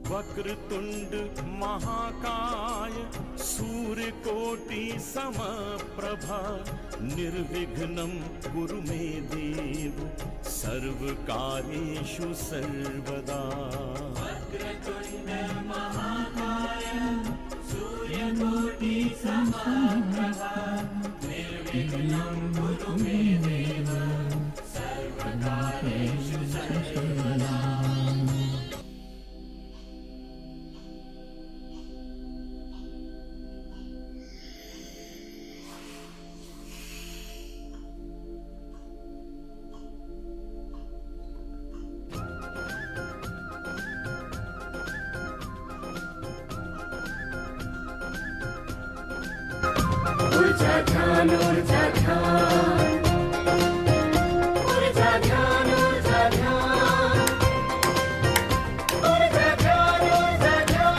वक्रतुंड महाकाय सूर्यकोटि समप्रभा निर्विघ्नं कुरु मे देव सर्वकार्येषु सर्वदा। वक्रतुंड महाकाय सूर्यकोटि समप्रभा निर्विघ्नं कुरु मे देव सर्वकार्येषु सर्वदा। ऊर्जा ध्यान ऊर्जा ध्यान ऊर्जा ध्यान ऊर्जा ध्यान ऊर्जा ध्यान ऊर्जा ध्यान।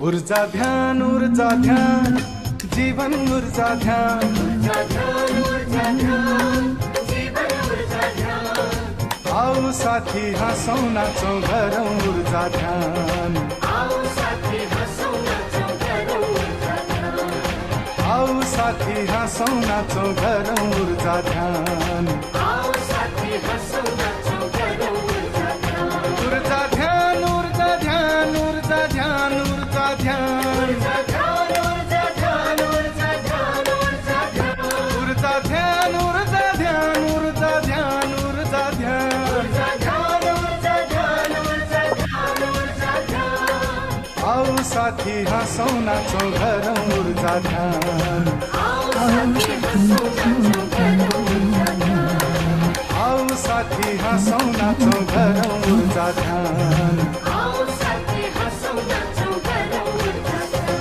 ऊर्जा ध्यान जीवन ऊर्जा ध्यान ऊर्जा ध्यान जीवन ऊर्जा ध्यान। आओ साथी हंसौं नाचौं गरौं ऊर्जा ध्यान आओ साथी हंसौं नाचौं गरौं ऊर्जा ध्यान। आओ साथी हंसौं नाचौं गरौं ऊर्जा ध्यान आओ साथी हंसौं नाचौं गरौं ऊर्जा ध्यान। ऊर्जा ध्यान ऊर्जा ध्यान ऊर्जा ध्यान ऊर्जा ध्यान ऊर्जा ध्यान ऊर्जा ध्यान ऊर्जा ध्यान ऊर्जा ध्यान। ऊर्जा ध्यान ऊर्जा ध्यान ऊर्जा ध्यान ऊर्जा ध्यान ऊर्जा ध्यान ऊर्जा ध्यान ऊर्जा ध्यान ऊर्जा ध्यान। आओ साथी हंसौं नाचौं गरौं ऊर्जा ध्यान आओ साथी हंसौं नाचौं गरौं ऊर्जा ध्यान। आओ साथी हंसौं नाचौं गरौं ऊर्जा ध्यान आओ साथी हंसौं नाचौं गरौं ऊर्जा ध्यान।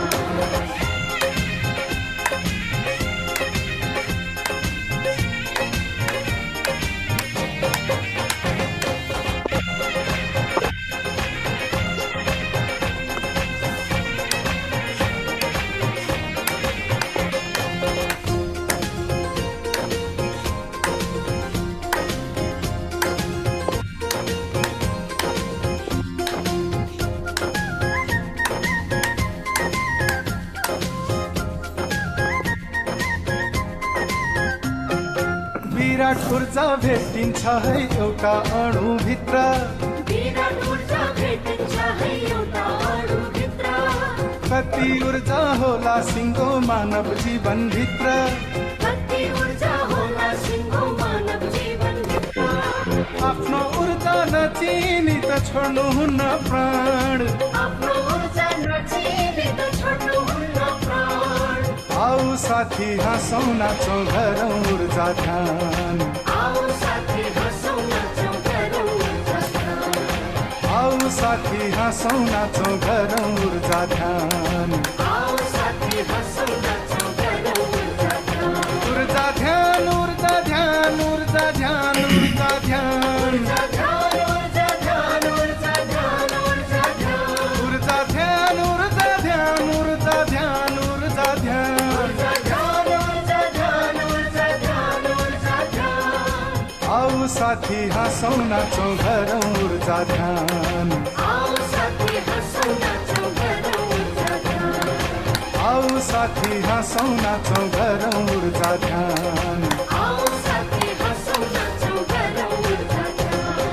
विराट ऊर्जा भेटिन्छ है एउटा अणुभित्र विराट ऊर्जा भेटिन्छ है एउटा अणुभित्र। कति ऊर्जा होला सिङ्गो मानव जीवनभित्र कति ऊर्जा होला सिङ्गो मानव जीवनभित्र। आफ्नो ऊर्जा नचिनी त छोड्नुहुन्न प्राण आफ्नो ऊर्जा नचिनी त छोड्नुहुन्न प्राण। आओ साथी हंसौं नाचौं गरौं ऊर्जा ध्यान आओ साथी हंसौं नाचौं गरौं ऊर्जा ध्यान। आओ साथी हंसौं नाचौं गरौं ऊर्जा ध्यान आओ साथी हंसौं नाचौं गरौं ऊर्जा ध्यान। ऊर्जा ध्यान ऊर्जा ध्यान ऊर्जा ध्यान ऊर्जा ध्यान ऊर्जा ध्यान ऊर्जा ध्यान ऊर्जा ध्यान ऊर्जा ध्यान। ऊर्जा ध्यान ऊर्जा ध्यान ऊर्जा ध्यान ऊर्जा ध्यान ऊर्जा ध्यान ऊर्जा ध्यान ऊर्जा ध्यान ऊर्जा ध्यान। आओ साथी हंसौं नाचौं गरौं ऊर्जा ध्यान आओ साथी हंसौं नाचौं गरौं ऊर्जा ध्यान। आओ साथी हंसौं नाचौं गरौं ऊर्जा ध्यान आओ साथी हंसौं नाचौं गरौं ऊर्जा ध्यान।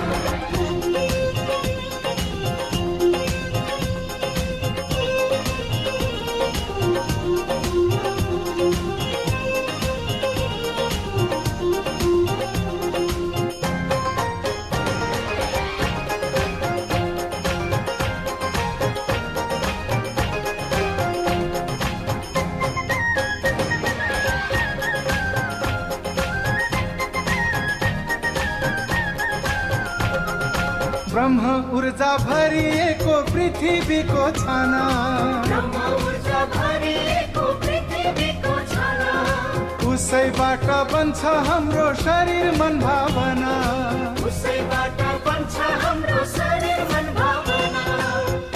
ब्रह्म ऊर्जा भरिएको पृथ्वीको छाना ब्रह्म ऊर्जा भरिएको पृथ्वीको छाना। उसै उसैबाट बन्छ हाम्रो शरीर मन भावना, उसैबाट बन्छ हाम्रो शरीर मन भावना,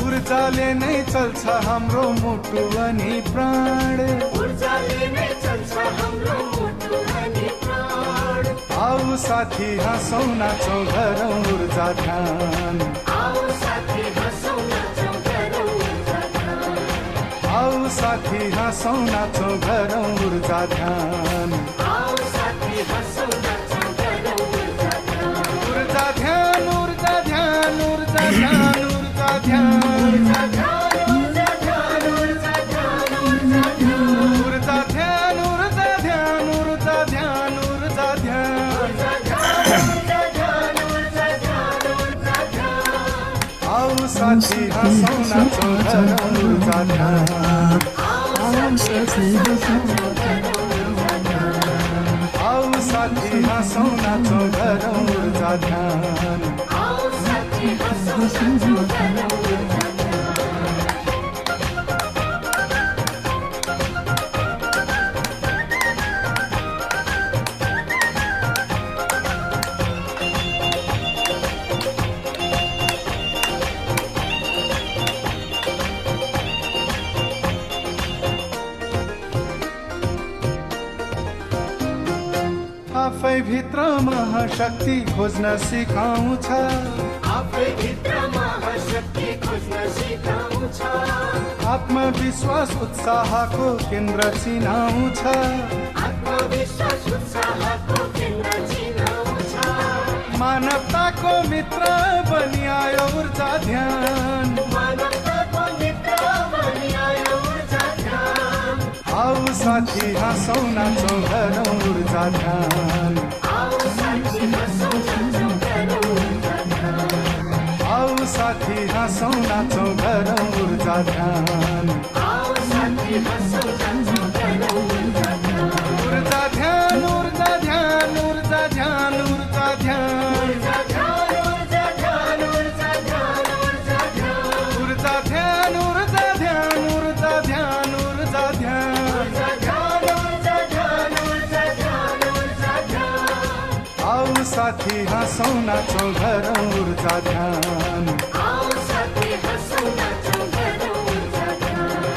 ऊर्जाले नै चल्छ हाम्रो मुटु अनि प्राण, ऊर्जाले नै चल्छ हाम्रो मुटु अनि प्राण। आऊ साथी हाँसौँ नाचौँ गरौँ ऊर्जा ध्यान, आओ साथी हँसौँ नाचौँ गरौँ ऊर्जा ध्यान, आऊ साथी हाँसौँ नाचौँ गरौँ ऊर्जा ध्यान, आओ साथी हँसौँ नाचौँ गरौँ ऊर्जा ध्यान। ऊर्जा ध्यान ऊर्जा ध्यान ऊर्जा ध्यान ऊर्जा ध्यान, ऊर्जा ध्यान, ऊर्जा ध्यान, ऊर्जा ध्यान, ऊर्जा ध्यान, ऊर्जा ध्यान ऊर्जा ध्यान ऊर्जा ध्यान ऊर्जा ध्यान, ऊर्जा ध्यान, ऊर्जा ध्यान, ऊर्जा ध्यान, ऊर्जा ध्यान। आऊ साथी हाँसौँ नाचौँ गरौँ ऊर्जा ध्यान, आओ साथी हँसौँ नाचौँ गरौँ ऊर्जा ध्यान, आऊ साथी हाँसौँ नाचौँ गरौँ ऊर्जा ध्यान, आओ साथी हँसौँ नाचौँ गरौँ ऊर्जा ध्यान। आफै भित्र महाशक्ति खोज्न सिकाउँछ, आफै भित्र महाशक्ति खोज्न सिकाउँछ, आत्मविश्वास उत्साहको केन्द्र चिनाउँछ, आत्मविश्वास उत्साहको केन्द्र चिनाउँछ, मानवताको मित्र बनिआयो ऊर्जा ध्यान, मानवताको मित्र बनि आयो ऊर्जा ध्यान। आऊ साथी हाँसौँ नाचौँ गरौँ ऊर्जा ध्यान, आओ साथी हँसौँ नाचौँ गरौँ ऊर्जा ध्यान, आऊ साथी हाँसौँ नाचौँ गरौँ ऊर्जा ध्यान, आओ साथी हँसौँ नाचौँ गरौँ ऊर्जा ध्यान। ऊर्जा ध्यान ऊर्जा ध्यान ऊर्जा ध्यान ऊर्जा ध्यान, ऊर्जा ध्यान, ऊर्जा ध्यान, ऊर्जा ध्यान, ऊर्जा ध्यान, ऊर्जा ध्यान ऊर्जा ध्यान ऊर्जा ध्यान ऊर्जा ध्यान, ऊर्जा ध्यान, ऊर्जा ध्यान, ऊर्जा ध्यान, ऊर्जा ध्यान। आऊ साथी हाँसौँ नाचौँ गरौँ ऊर्जा ध्यान, आओ साथी हँसौँ नाचौँ गरौँ ऊर्जा ध्यान,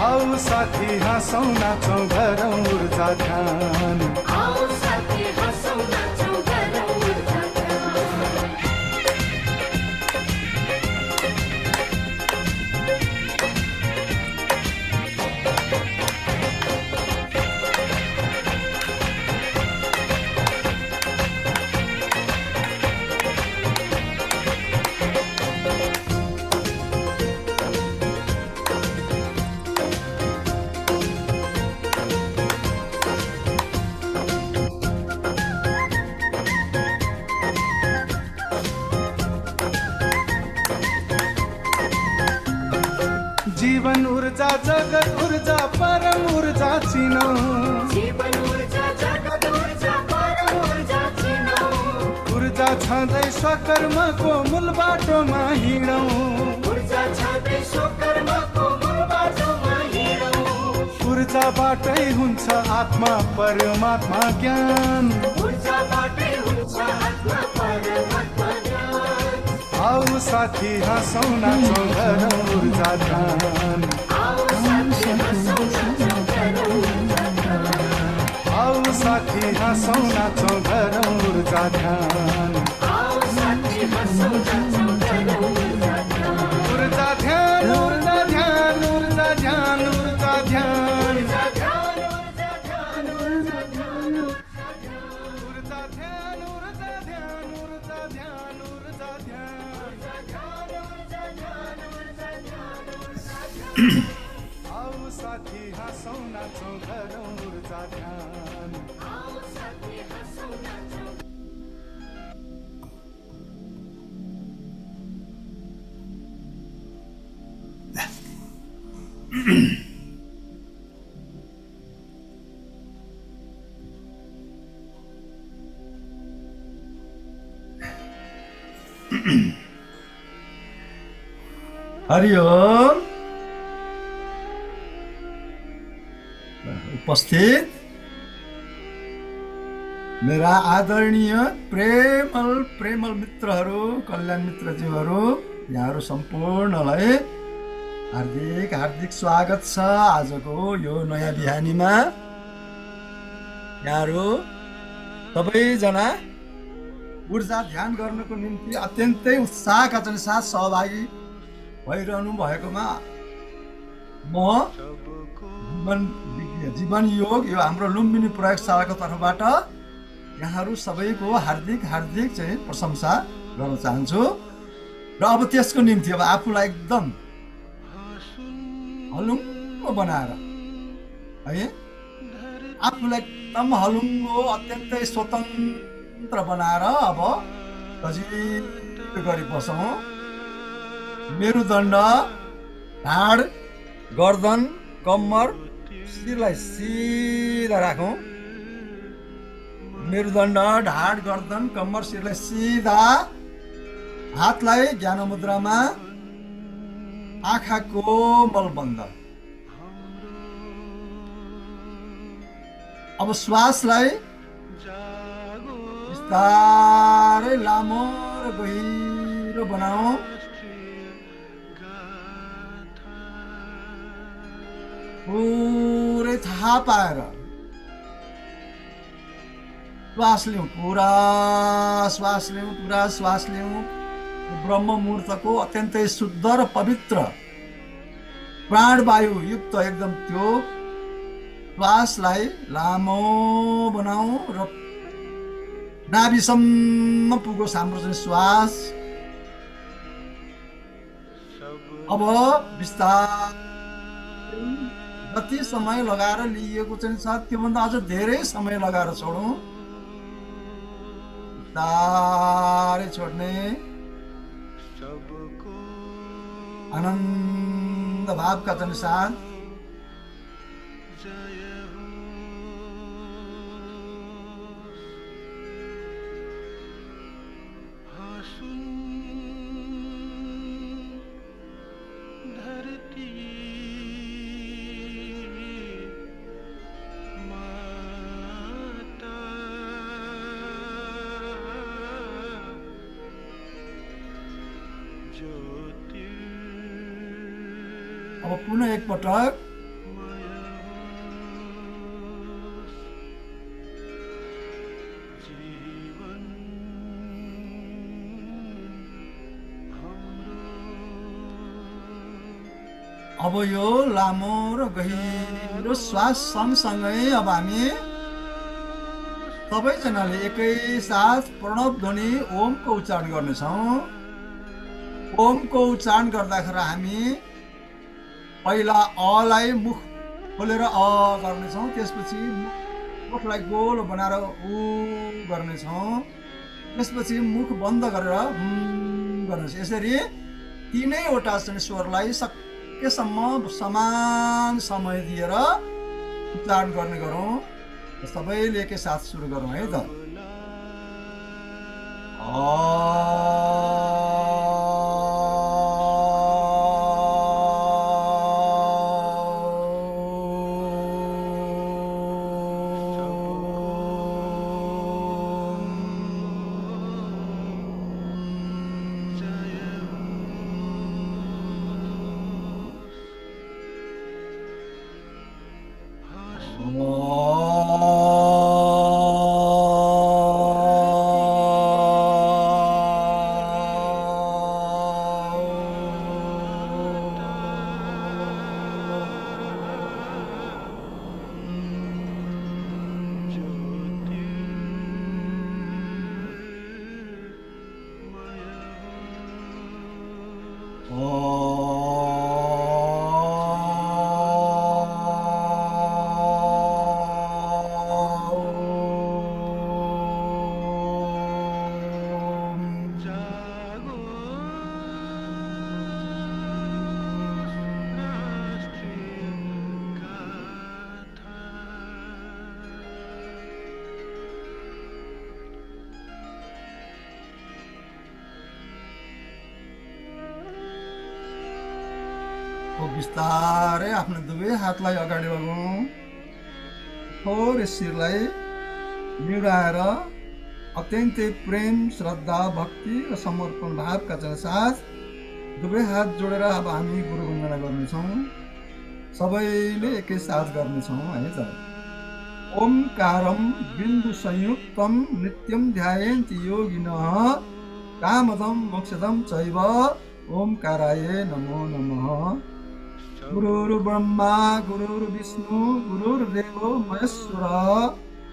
आऊ साथी हाँसौँ नाचौँ गरौँ ऊर्जा ध्यान, आओ साथी हँसौँ नाचौँ गरौँ ऊर्जा ध्यान। जीवन ऊर्जा जगत ऊर्जा परम ऊर्जा चिनौँ, जीवन ऊर्जा जगत ऊर्जा परम ऊर्जा चिनौँ, ऊर्जा छँदै स्वकर्मको मूल बाटोमा हिँडौँ, ऊर्जा छँदै स्वकर्मको मूल बाटोमा हिँडौँ, ऊर्जाबाटै हुन्छ आत्मा परमात्मा ज्ञान, ऊर्जाबाटै हुन्छ आत्मा परमात्मा ज्ञान। आऊ साथी हाँसौँ नाचौँ गरौँ ऊर्जा ध्यान, आओ साथी हँसौँ नाचौँ गरौँ ऊर्जा ध्यान, आऊ साथी हाँसौँ नाचौँ गरौँ ऊर्जा ध्यान, आओ साथी हँसौँ नाचौँ गरौँ ऊर्जा ध्यान। ऊर्जा ध्यान ऊर्जा ध्यान ऊर्जा ध्यान ऊर्जा ध्यान, ऊर्जा ध्यान, ऊर्जा ध्यान, ऊर्जा ध्यान, ऊर्जा ध्यान ऊर्जा ध्यान ऊर्जा ध्यान ऊर्जा ध्यान, आऊ साथी हाँसौँ नाचौँ गरौँ ऊर्जा ध्यान, आओ साथी हँसौँ नाचौँ। हरिओम। उपस्थित मेरा आदरणीय प्रेमल मित्रहरू, कल्याण मित्रज्यूहरू, यहाँहरू सम्पूर्णलाई हार्दिक हार्दिक स्वागत छ आजको यो नयाँ बिहानीमा। यहाँहरू सबैजना ऊर्जा ध्यान गर्नको निम्ति अत्यन्तै उत्साहका साथ सहभागी भइरहनु भएकोमा म जीवन योग यो हाम्रो लुम्बिनी प्रयोगशालाको तर्फबाट यहाँहरू सबैको हार्दिक हार्दिक चाहिँ प्रशंसा गर्न चाहन्छु। र अब त्यसको निम्ति अब आफूलाई एकदम हलुङ्गो बनाएर है, आफूलाई एकदम हलुङ्गो अत्यन्तै स्वतन्त्र बनाएर अब सजिलो गरी बसौँ। मेरुदण्ड, ढाड, गर्दन, कम्मर, शिरलाई सिधा राखौँ। मेरुदण्ड, ढाड, गर्दन, कम्मर, शिरलाई सिधा। हातलाई ज्ञान मुद्रामा, आँखा कोमल बन्द। अब श्वासलाई बिस्तारै लामो र गहिरो बनाऊ। पुरै थाहा पाएर श्वास लिउँ, पुरा श्वास लिउँ, पुरा श्वास लिउँ। ब्रह्म मुहूर्तको अत्यन्तै शुद्ध र पवित्र प्राणवायु युक्त एकदम त्यो श्वासलाई लामो बनाऊ र नाभिसम्म पुगोस् हाम्रो चाहिँ श्वास। अब बिस्तारै जति समय लगाएर लिएको चाहिँ छ त्योभन्दा अझ धेरै समय लगाएर छोडौँ। बिस्तारै छोड्ने, आनन्द भावका साथ। अब पुनः एक पटक अब यो लामो र गहिरो श्वास सँगसँगै अब हामी सबैजनाले एकैसाथ प्रणव ध्वनि ओमको उच्चारण गर्नेछौँ। ओमको उच्चारण गर्दाखेरि हामी पहिला अलाई मुख खोलेर अ गर्नेछौँ, त्यसपछि मुखलाई गोलो बनाएर उ गर्नेछौँ, त्यसपछि मुख बन्द गरेर गर्नेछौँ। यसरी तीनैवटा स्वरलाई सकेसम्म समान समय दिएर उच्चारण गर्ने गरौँ। सबैले एकैसाथ सुरु गरौँ है त। बिस्तारै आफ्नो दुवै हातलाई अगाडि लगाउँ। थोरै शिरलाई निहुराएर अत्यन्तै प्रेम श्रद्धा भक्ति र समर्पण भावका साथ दुवै हात जोडेर अब हामी गुरु वन्दना गर्नेछौँ। सबैले एकैसाथ गर्नेछौँ है त। ओमकारं बिन्दु संयुक्तं नित्यं ध्यायन्ति योगिनः कामदं मोक्षदं चैव ओमकाराय नमो नमः। गुरुर्ब्रह्मा गुरुर्विष्णु गुरुर्देवो महेश्वरः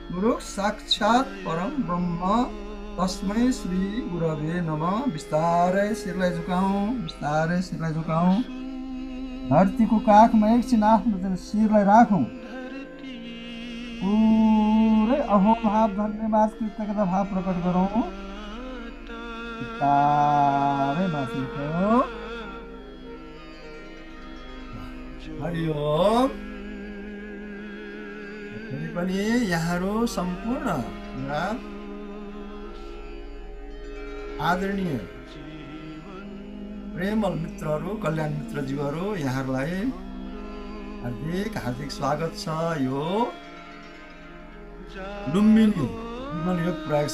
गुरु साक्षात् परम ब्रह्म तस्मै श्री गुरवे नमः। बिस्तारै शिरलाई झुकाउँ। धरतीको काखमा एकछिन आफ्नो शिरलाई राखौँ। पुरै अहोभाव धन्यवाद कृतज्ञता भाव प्रकट गरौँ। बिस्तारै माथिको हरिओम। फेरि पनि यहाँहरू सम्पूर्ण आदरणीय प्रेमल मित्रहरू कल्याण मित्रज्यूहरू यहाँहरूलाई हार्दिक स्वागत छ यो लुम्बिनी जीवन योग प्रयोगशाला